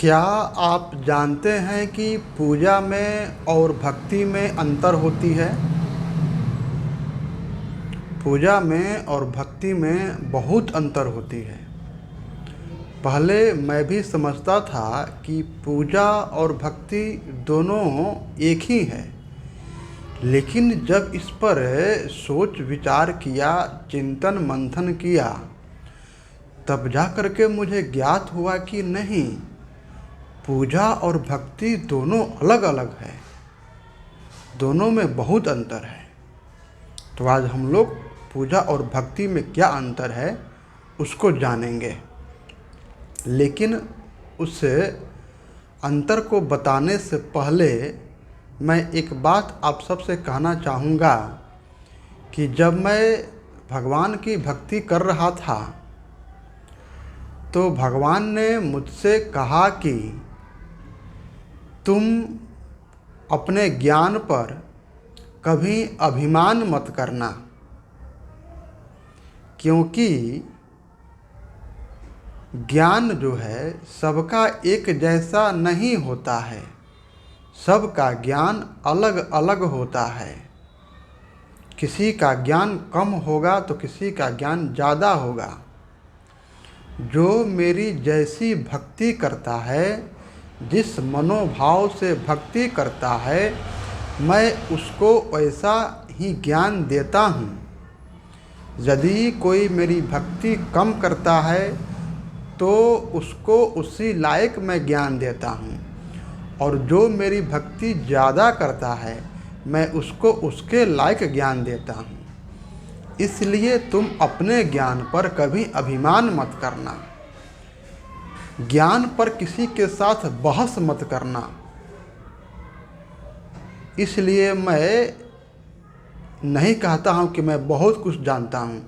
क्या आप जानते हैं कि पूजा में और भक्ति में अंतर होती है? पूजा में और भक्ति में बहुत अंतर होती है। पहले मैं भी समझता था कि पूजा और भक्ति दोनों एक ही है, लेकिन जब इस पर सोच विचार किया, चिंतन मंथन किया, तब जा कर के मुझे ज्ञात हुआ कि नहीं, पूजा और भक्ति दोनों अलग अलग है, दोनों में बहुत अंतर है। तो आज हम लोग पूजा और भक्ति में क्या अंतर है उसको जानेंगे। लेकिन उस अंतर को बताने से पहले मैं एक बात आप सबसे कहना चाहूँगा कि जब मैं भगवान की भक्ति कर रहा था तो भगवान ने मुझसे कहा कि तुम अपने ज्ञान पर कभी अभिमान मत करना, क्योंकि ज्ञान जो है सबका एक जैसा नहीं होता है, सबका ज्ञान अलग अलग होता है। किसी का ज्ञान कम होगा तो किसी का ज्ञान ज़्यादा होगा। जो मेरी जैसी भक्ति करता है, जिस मनोभाव से भक्ति करता है, मैं उसको वैसा ही ज्ञान देता हूँ। यदि कोई मेरी भक्ति कम करता है तो उसको उसी लायक मैं ज्ञान देता हूँ, और जो मेरी भक्ति ज़्यादा करता है मैं उसको उसके लायक ज्ञान देता हूँ। इसलिए तुम अपने ज्ञान पर कभी अभिमान मत करना, ज्ञान पर किसी के साथ बहस मत करना। इसलिए मैं नहीं कहता हूँ कि मैं बहुत कुछ जानता हूँ।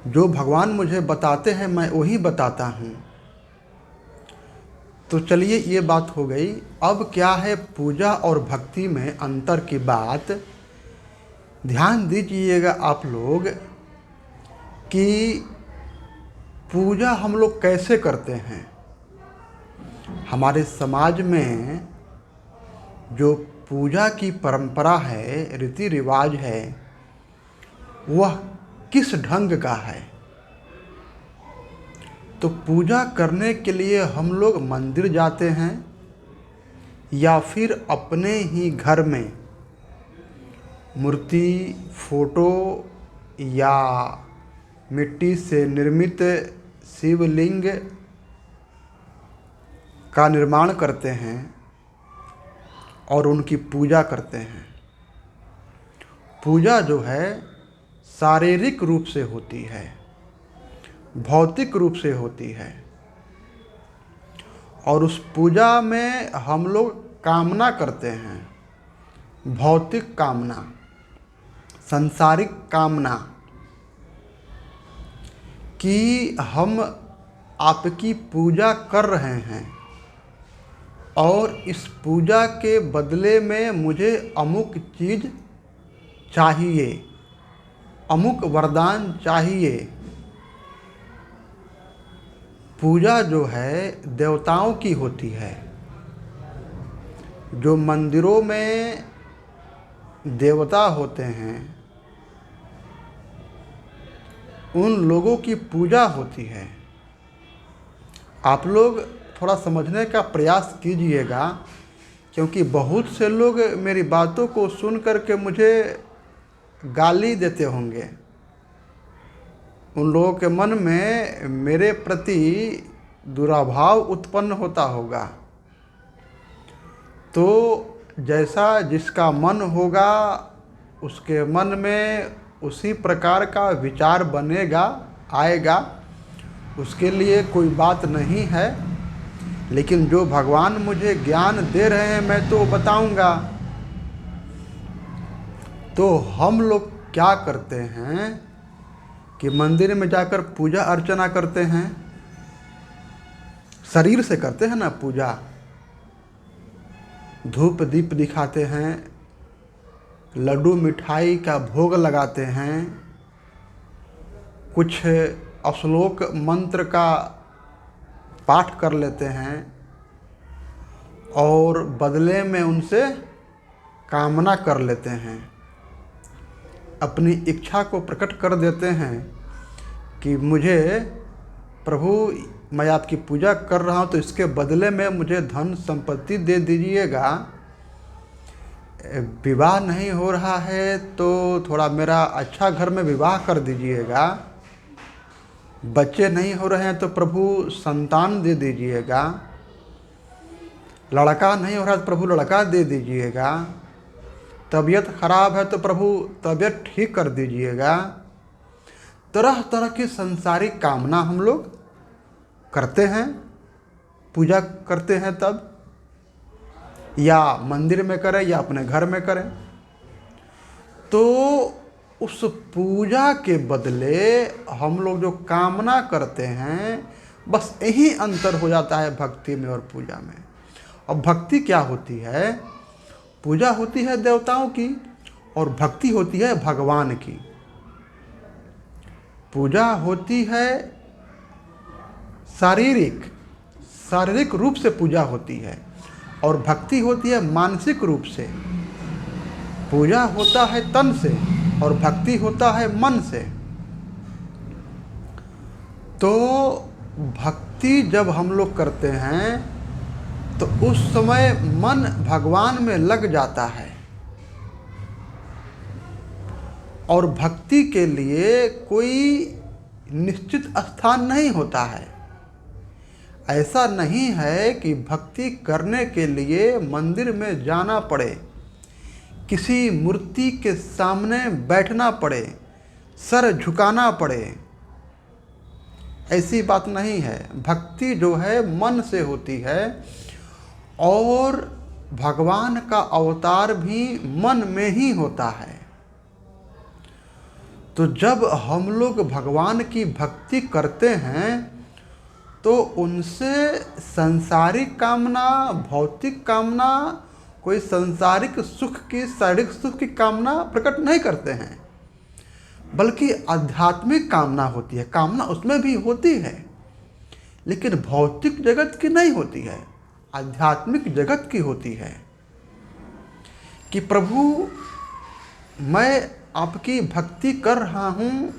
जो भगवान मुझे बताते हैं मैं वही बताता हूँ। तो चलिए ये बात हो गई। अब क्या है पूजा और भक्ति में अंतर की बात। ध्यान दीजिएगा आप लोग कि पूजा हम लोग कैसे करते हैं। हमारे समाज में जो पूजा की परंपरा है, रीति रिवाज है, वह किस ढंग का है। तो पूजा करने के लिए हम लोग मंदिर जाते हैं या फिर अपने ही घर में मूर्ति, फोटो या मिट्टी से निर्मित शिवलिंग का निर्माण करते हैं और उनकी पूजा करते हैं। पूजा जो है शारीरिक रूप से होती है, भौतिक रूप से होती है, और उस पूजा में हम लोग कामना करते हैं, भौतिक कामना, सांसारिक कामना, कि हम आपकी पूजा कर रहे हैं और इस पूजा के बदले में मुझे अमुक चीज़ चाहिए, अमुक वरदान चाहिए। पूजा जो है देवताओं की होती है। जो मंदिरों में देवता होते हैं उन लोगों की पूजा होती है। आप लोग थोड़ा समझने का प्रयास कीजिएगा, क्योंकि बहुत से लोग मेरी बातों को सुन कर के मुझे गाली देते होंगे। उन लोगों के मन में मेरे प्रति दुराभाव उत्पन्न होता होगा। तो जैसा जिसका मन होगा उसके मन में उसी प्रकार का विचार बनेगा, आएगा, उसके लिए कोई बात नहीं है। लेकिन जो भगवान मुझे ज्ञान दे रहे हैं मैं तो बताऊंगा। तो हम लोग क्या करते हैं कि मंदिर में जाकर पूजा अर्चना करते हैं, शरीर से करते हैं ना पूजा, धूप दीप दिखाते हैं, लड्डू मिठाई का भोग लगाते हैं, कुछ श्लोक मंत्र का पाठ कर लेते हैं और बदले में उनसे कामना कर लेते हैं, अपनी इच्छा को प्रकट कर देते हैं कि मुझे प्रभु, मैं आपकी पूजा कर रहा हूँ तो इसके बदले में मुझे धन संपत्ति दे दीजिएगा। विवाह नहीं हो रहा है तो थोड़ा मेरा अच्छा घर में विवाह कर दीजिएगा। बच्चे नहीं हो रहे हैं तो प्रभु संतान दे दीजिएगा। लड़का नहीं हो रहा तो प्रभु लड़का दे दीजिएगा। तबीयत खराब है तो प्रभु तबीयत ठीक कर दीजिएगा। तरह तरह की संसारिक कामना हम लोग करते हैं, पूजा करते हैं, तब या मंदिर में करें या अपने घर में करें। तो उस पूजा के बदले हम लोग जो कामना करते हैं, बस यही अंतर हो जाता है भक्ति में और पूजा में। और भक्ति क्या होती है? पूजा होती है देवताओं की और भक्ति होती है भगवान की। पूजा होती है शारीरिक रूप से पूजा होती है और भक्ति होती है मानसिक रूप से। पूजा होता है तन से और भक्ति होता है मन से। तो भक्ति जब हम लोग करते हैं तो उस समय मन भगवान में लग जाता है और भक्ति के लिए कोई निश्चित स्थान नहीं होता है। ऐसा नहीं है कि भक्ति करने के लिए मंदिर में जाना पड़े, किसी मूर्ति के सामने बैठना पड़े, सर झुकाना पड़े। ऐसी बात नहीं है। भक्ति जो है मन से होती है और भगवान का अवतार भी मन में ही होता है। तो जब हम लोग भगवान की भक्ति करते हैं तो उनसे सांसारिक कामना, भौतिक कामना, कोई सांसारिक सुख की, शारीरिक सुख की कामना प्रकट नहीं करते हैं, बल्कि आध्यात्मिक कामना होती है। कामना उसमें भी होती है लेकिन भौतिक जगत की नहीं होती है, आध्यात्मिक जगत की होती है कि प्रभु मैं आपकी भक्ति कर रहा हूँ,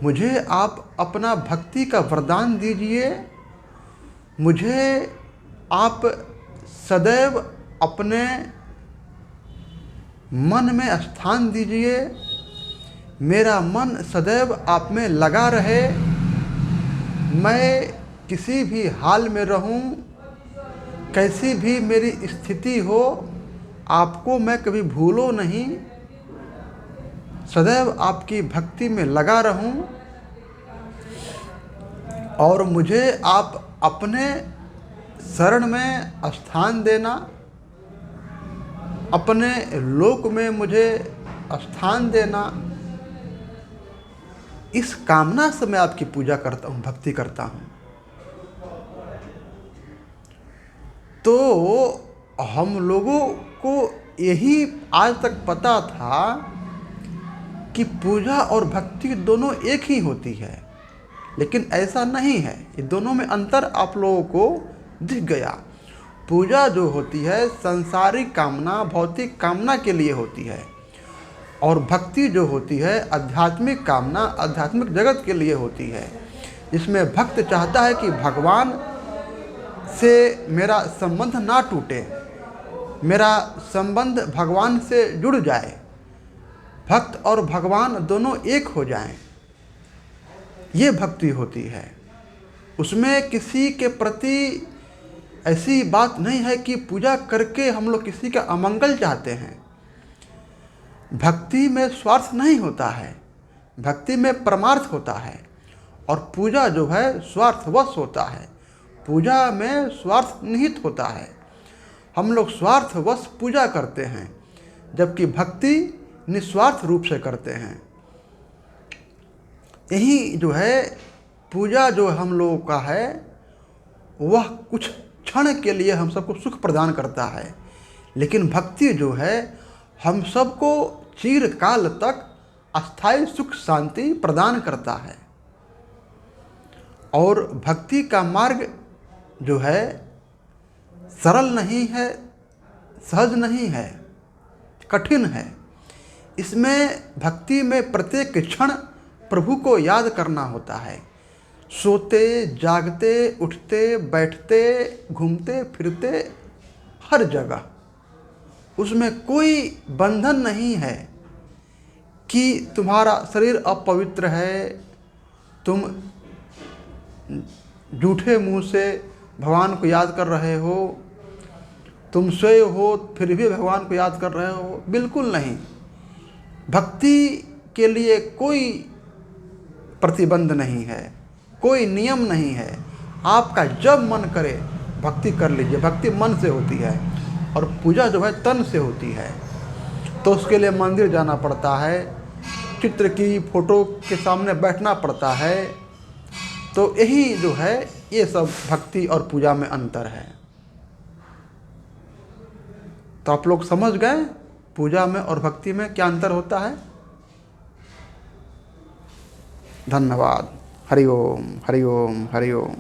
मुझे आप अपना भक्ति का वरदान दीजिए, मुझे आप सदैव अपने मन में स्थान दीजिए, मेरा मन सदैव आप में लगा रहे, मैं किसी भी हाल में रहूं, कैसी भी मेरी स्थिति हो, आपको मैं कभी भूलो नहीं, सदैव आपकी भक्ति में लगा रहूं और मुझे आप अपने शरण में स्थान देना, अपने लोक में मुझे स्थान देना। इस कामना से मैं आपकी पूजा करता हूँ, भक्ति करता हूँ। तो हम लोगों को यही आज तक पता था कि पूजा और भक्ति दोनों एक ही होती है, लेकिन ऐसा नहीं है। ये दोनों में अंतर आप लोगों को दिख गया। पूजा जो होती है सांसारिक कामना, भौतिक कामना के लिए होती है और भक्ति जो होती है आध्यात्मिक कामना, आध्यात्मिक जगत के लिए होती है, जिसमें भक्त चाहता है कि भगवान से मेरा संबंध ना टूटे, मेरा संबंध भगवान से जुड़ जाए, भक्त और भगवान दोनों एक हो जाएं। ये भक्ति होती है। उसमें किसी के प्रति ऐसी बात नहीं है कि पूजा करके हम लोग किसी का अमंगल चाहते हैं। भक्ति में स्वार्थ नहीं होता है, भक्ति में परमार्थ होता है और पूजा जो है स्वार्थवश होता है। पूजा में स्वार्थ निहित होता है। हम लोग स्वार्थवश पूजा करते हैं जबकि भक्ति निस्वार्थ रूप से करते हैं। यही जो है पूजा जो हम लोगों का है वह कुछ क्षण के लिए हम सबको सुख प्रदान करता है, लेकिन भक्ति जो है हम सबको चिरकाल तक अस्थायी सुख शांति प्रदान करता है। और भक्ति का मार्ग जो है सरल नहीं है, सहज नहीं है, कठिन है। इसमें भक्ति में प्रत्येक क्षण प्रभु को याद करना होता है। सोते जागते उठते बैठते घूमते फिरते हर जगह उसमें कोई बंधन नहीं है कि तुम्हारा शरीर अपवित्र है, तुम झूठे मुंह से भगवान को याद कर रहे हो, तुम सोए हो फिर भी भगवान को याद कर रहे हो। बिल्कुल नहीं। भक्ति के लिए कोई प्रतिबंध नहीं है, कोई नियम नहीं है। आपका जब मन करे भक्ति कर लीजिए। भक्ति मन से होती है और पूजा जो है तन से होती है। तो उसके लिए मंदिर जाना पड़ता है, चित्र की फोटो के सामने बैठना पड़ता है। तो यही जो है ये सब भक्ति और पूजा में अंतर है। तो आप लोग समझ गए पूजा में और भक्ति में क्या अंतर होता है। धन्यवाद। हरि ओम हरि ओम हरि ओम।